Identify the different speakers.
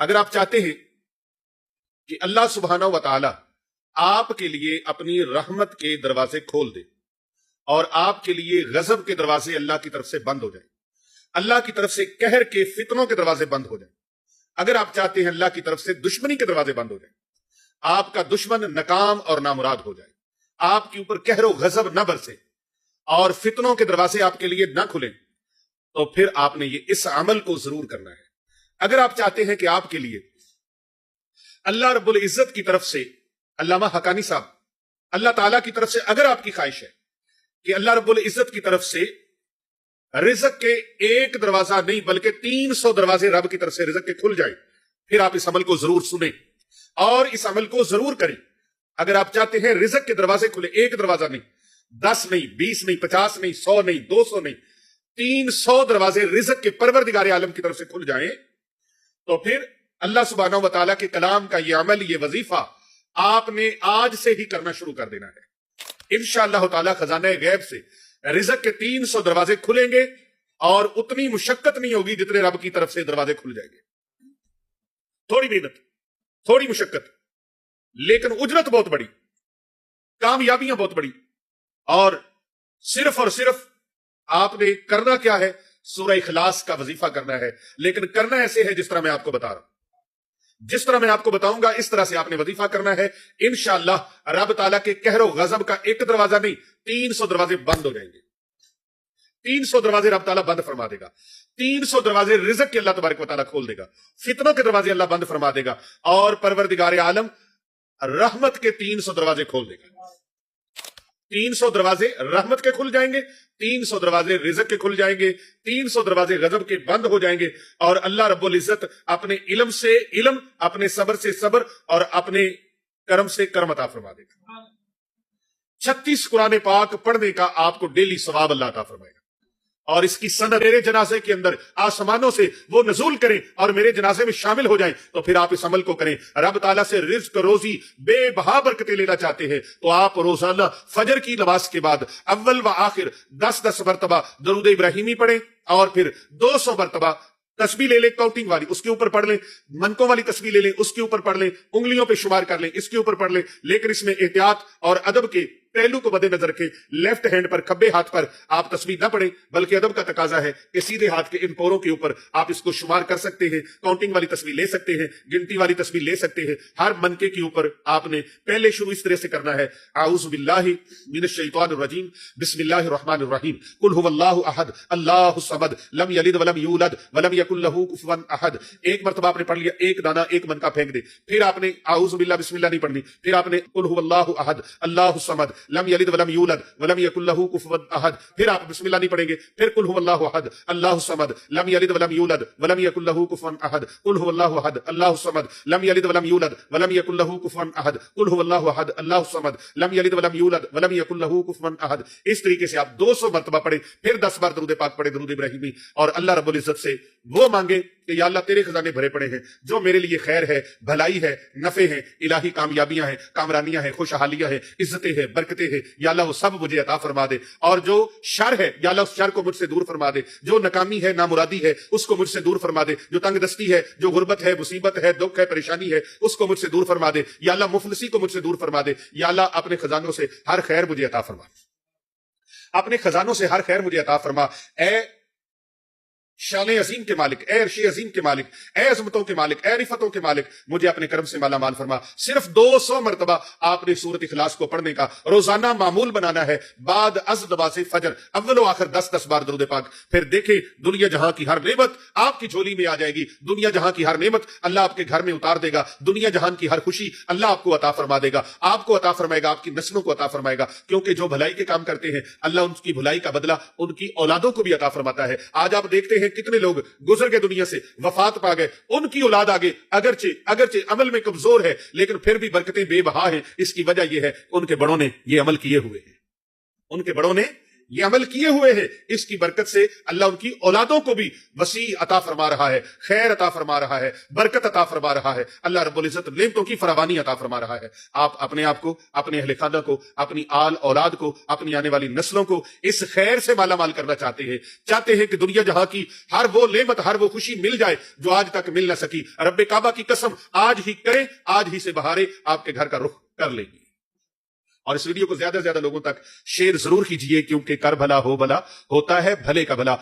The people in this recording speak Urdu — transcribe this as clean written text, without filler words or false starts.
Speaker 1: اگر آپ چاہتے ہیں کہ اللہ سبحانہ و تعالی آپ کے لیے اپنی رحمت کے دروازے کھول دے اور آپ کے لیے غضب کے دروازے اللہ کی طرف سے بند ہو جائیں، اللہ کی طرف سے قہر کے فتنوں کے دروازے بند ہو جائیں، اگر آپ چاہتے ہیں اللہ کی طرف سے دشمنی کے دروازے بند ہو جائیں، آپ کا دشمن ناکام اور نامراد ہو جائے، آپ کے اوپر قہر و غضب نہ برسے اور فتنوں کے دروازے آپ کے لیے نہ کھلیں، تو پھر آپ نے اس عمل کو ضرور کرنا ہے۔ اگر آپ چاہتے ہیں کہ آپ کے لیے اللہ رب العزت کی طرف سے، علامہ حقانی صاحب، اللہ تعالیٰ کی طرف سے اگر آپ کی خواہش ہے کہ اللہ رب العزت کی طرف سے رزق کے ایک دروازہ نہیں بلکہ 300 دروازے رب کی طرف سے رزق کے کھل جائیں، پھر آپ اس عمل کو ضرور سنیں اور اس عمل کو ضرور کریں۔ اگر آپ چاہتے ہیں رزق کے دروازے کھلے، ایک دروازہ نہیں، 10 نہیں، 20 نہیں، 50 نہیں، 100 نہیں، 200 نہیں، 300 دروازے رزق کے پروردگار عالم کی طرف سے کھل جائیں، تو پھر اللہ سبحانہ و تعالیٰ کے کلام کا یہ عمل، یہ وظیفہ آپ نے آج سے ہی کرنا شروع کر دینا ہے۔ انشاءاللہ تعالیٰ خزانہ غیب سے رزق کے 300 دروازے کھلیں گے اور اتنی مشقت نہیں ہوگی جتنے رب کی طرف سے دروازے کھل جائیں گے۔ تھوڑی محنت، تھوڑی مشقت، لیکن اجرت بہت بڑی، کامیابیاں بہت بڑی، اور صرف آپ نے کرنا کیا ہے؟ سورہ اخلاص کا وظیفہ کرنا ہے، لیکن کرنا ایسے ہے جس طرح میں آپ کو بتا رہا ہوں، جس طرح میں آپ کو بتاؤں گا اس طرح سے آپ نے وظیفہ کرنا ہے۔ انشاءاللہ رب تعالیٰ کے قہر و غضب کا ایک دروازہ نہیں، 300 دروازے بند ہو جائیں گے۔ 300 دروازے رب تعالیٰ بند فرما دے گا، 300 دروازے رزق کے اللہ تبارک و تعالیٰ کھول دے گا، فتنوں کے دروازے اللہ بند فرما دے گا، اور پروردگار عالم رحمت کے 300 دروازے کھول دے گا۔ 300 دروازے رحمت کے کھل جائیں گے، 300 دروازے رزق کے کھل جائیں گے، 300 دروازے غضب کے بند ہو جائیں گے، اور اللہ رب العزت اپنے علم سے علم، اپنے صبر سے صبر، اور اپنے کرم سے کرم عطا فرما دے گا۔ 36 قرآن پاک پڑھنے کا آپ کو ڈیلی ثواب اللہ عطا فرمائے گا، اور اس کی سند میرے جنازے کے اندر آسمانوں سے وہ نزول کریں اور میرے جنازے میں شامل ہو جائیں، تو پھر آپ اس عمل کو کریں۔ رب تعالیٰ سے رزق روزی بے بہا برکتیں لینا چاہتے ہیں تو آپ روزانہ فجر کی نماز کے بعد اول و آخر 10 مرتبہ درود ابراہیمی پڑھیں، اور پھر 200 مرتبہ تسبیح لے لیں، کاؤنٹنگ والی اس کے اوپر پڑھ لیں، منکوں والی تسبیح لے لیں اس کے اوپر پڑھ لیں، انگلیوں پہ شمار کر لیں اس کے اوپر پڑھ لیں، لیکن اس میں احتیاط اور ادب کے پہلو کو مد نظر رکھیں۔ لیفٹ ہینڈ پر، کھبے ہاتھ پر آپ تسبیح نہ پڑھیں، بلکہ ادب کا تقاضا ہے کہ سیدھے ہاتھ کے ان پوروں کے اوپر آپ اس کو شمار کر سکتے ہیں، کاؤنٹنگ والی تسبیح لے سکتے ہیں، گنتی والی تسبیح لے سکتے ہیں۔ ہر منکے کے اوپر آپ نے پہلے شروع اس طرح سے کرنا ہے، اعوذ باللہ من الشیطان الرجیم، بسم اللہ الرحمن الرحیم، قل هو اللہ احد اللہ الصمد لم یلد ولم یولد ولم یکن لہ کفوا احد۔ ایک مرتبہ آپ نے پڑھ لیا، ایک دانہ ایک منکا پھینک دے، پھر آپ نے اعوذ باللہ بسم اللہ نہیں پڑھنی، پھر آپ نے قل هو اللہ احد اللہ الصمد لم یلد ولم یولد ولم یکن لہ کفوا احد، پھر آپ بسم اللہ نہیں پڑھیں گے، پھر قل هو اللہ احد اللہ الصمد لم یلد ولم یولد ولم یکن لہ کفوا احد، قل هو اللہ احد اللہ الصمد لم یلد ولم یولد ولم یکن لہ کفوا احد، قل هو اللہ احد اللہ الصمد لم یلد ولم یولد ولم یکن لہ کفوا احد۔ اس طریقے سے آپ 200 مرتبہ پڑھیں، پھر 10 بار درود پاک پڑھیں، درود ابراہیمی، اور اللہ رب العزت سے وہ مانگے کہ یا اللہ تیرے خزانے بھرے پڑے ہیں، جو میرے لیے خیر ہے، بھلائی ہے، نفع ہے، الہی کامیابیاں ہیں، کامرانیاں ہیں، خوشحالیاں ہیں، عزتیں ہیں، برکتیں ہیں، یا اللہ وہ سب مجھے عطا فرما دے، اور جو شر ہے یا اللہ اس شر کو مجھ سے دور فرما دے، جو ناکامی ہے، نامرادی ہے، اس کو مجھ سے دور فرما دے، جو تنگ دستی ہے، جو غربت ہے، مصیبت ہے، دکھ ہے، پریشانی ہے، اس کو مجھ سے دور فرما دے، یا اللہ مفلسی کو مجھ سے دور فرما دے، یا اللہ اپنے خزانوں سے ہر خیر مجھے عطا فرما، اپنے خزانوں سے ہر خیر مجھے عطا فرما۔ اے شان عظیم کے مالک، اے عرش عظیم کے مالک، اے عظمتوں کے مالک، اے رفتوں کے مالک، مجھے اپنے کرم سے مالا مال فرما۔ صرف 200 مرتبہ آپ نے سورۃ اخلاص کو پڑھنے کا روزانہ معمول بنانا ہے، بعد از نماز فجر اول و آخر 10 بار درود پاک۔ پھر دیکھیں دنیا جہاں کی ہر نعمت آپ کی جھولی میں آ جائے گی، دنیا جہاں کی ہر نعمت اللہ آپ کے گھر میں اتار دے گا، دنیا جہان کی ہر خوشی اللہ آپ کو عطا فرما دے گا، آپ کو عطا فرمائے گا، آپ کی نسلوں کو عطا فرمائے گا، کیونکہ جو بھلائی کے کام کرتے ہیں اللہ ان کی بھلائی کا بدلہ ان کی اولادوں کو بھی عطا فرماتا ہے۔ آج آپ دیکھتے ہیں کتنے لوگ گزر کے دنیا سے وفات پا گئے، ان کی اولاد آگے اگرچہ عمل میں کمزور ہے لیکن پھر بھی برکتیں بے بہا ہیں۔ اس کی وجہ یہ ہے ان کے بڑوں نے یہ عمل کیے ہوئے ہیں، ان کے بڑوں نے یہ عمل کیے ہوئے ہیں، اس کی برکت سے اللہ ان کی اولادوں کو بھی وسیع عطا فرما رہا ہے، خیر عطا فرما رہا ہے، برکت عطا فرما رہا ہے، اللہ رب العزت نعمتوں کی فراوانی عطا فرما رہا ہے۔ آپ اپنے آپ کو، اپنے اہل خانہ کو، اپنی آل اولاد کو، اپنی آنے والی نسلوں کو اس خیر سے مالا مال کرنا چاہتے ہیں کہ دنیا جہاں کی ہر وہ نعمت، ہر وہ خوشی مل جائے جو آج تک مل نہ سکی۔ رب کعبہ کی قسم آج ہی کریں، آج ہی سے بہاریں آپ کے گھر کا رخ کر لیں گے۔ اور اس ویڈیو کو زیادہ سے زیادہ لوگوں تک شیئر ضرور کیجئے، کیونکہ کر بھلا ہو بھلا ہوتا ہے بھلے کا بھلا۔